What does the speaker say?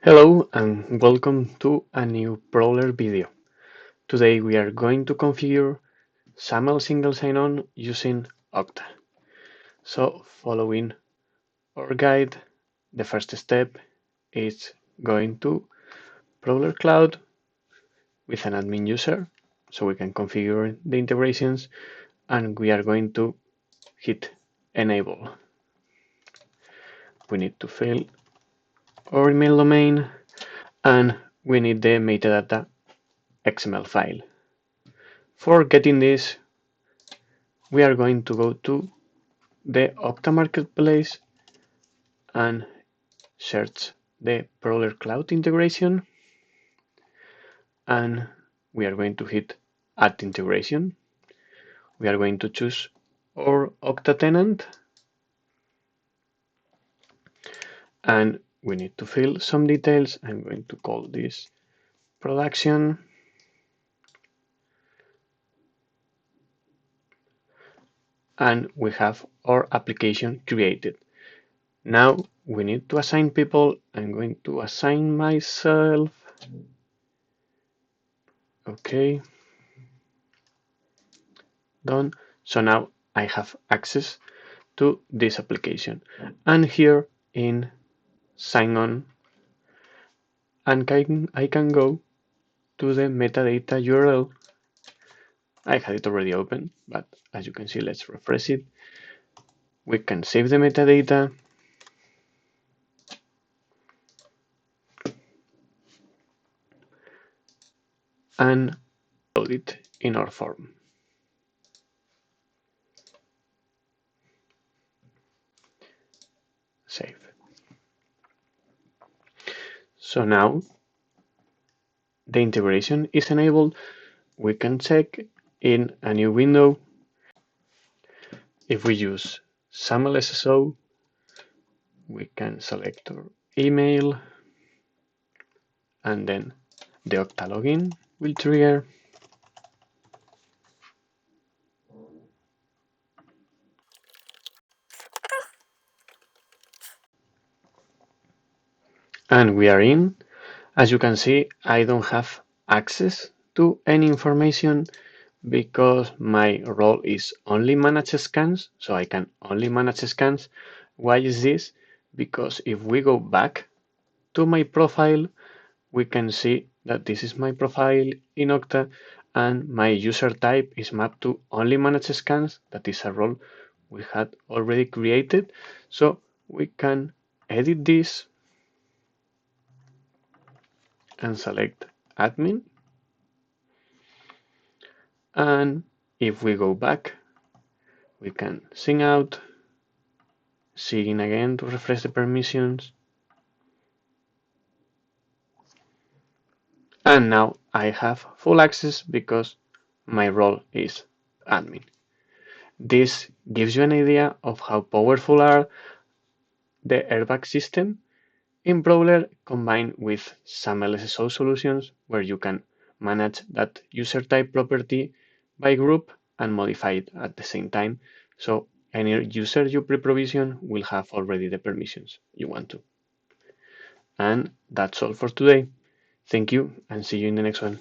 Hello and welcome to a new Prowler video. Today we are going to configure SAML single sign-on using Okta. So following our guide, the first step is going to Prowler Cloud with an admin user so we can configure the integrations, and we are going to hit enable. We need to fill our email domain and we need the metadata XML file. For getting this, we are going to go to the Okta Marketplace and search the Prowler Cloud integration, and we are going to hit Add Integration. We are going to choose our Okta tenant, and we need to fill some details. I'm going to call this production, and we have our application created. Now we need to assign people. I'm going to assign myself. Okay, done. So now I have access to this application, and here in sign on, and I can go to the metadata URL. I had it already open, but as you can see, let's refresh it. We can save the metadata, and load it in our form. Save. So now the integration is enabled. We can check in a new window. If we use SAML SSO, we can select our email, and then the Okta login will trigger. And we are in. As you can see, I don't have access to any information because my role is only manage scans, so I can only manage scans. Why is this? Because if we go back to my profile, we can see that this is my profile in Okta, and my user type is mapped to only manage scans. That is a role we had already created. So we can edit this and select admin. And if we go back, we can sign out, sign in again to refresh the permissions. And now I have full access because my role is admin. This gives you an idea of how powerful are the airbag system in Prowler combined with SAML SSO solutions, where you can manage that user type property by group and modify it at the same time. So any user you pre-provision will have already the permissions you want to. And that's all for today. Thank you and see you in the next one.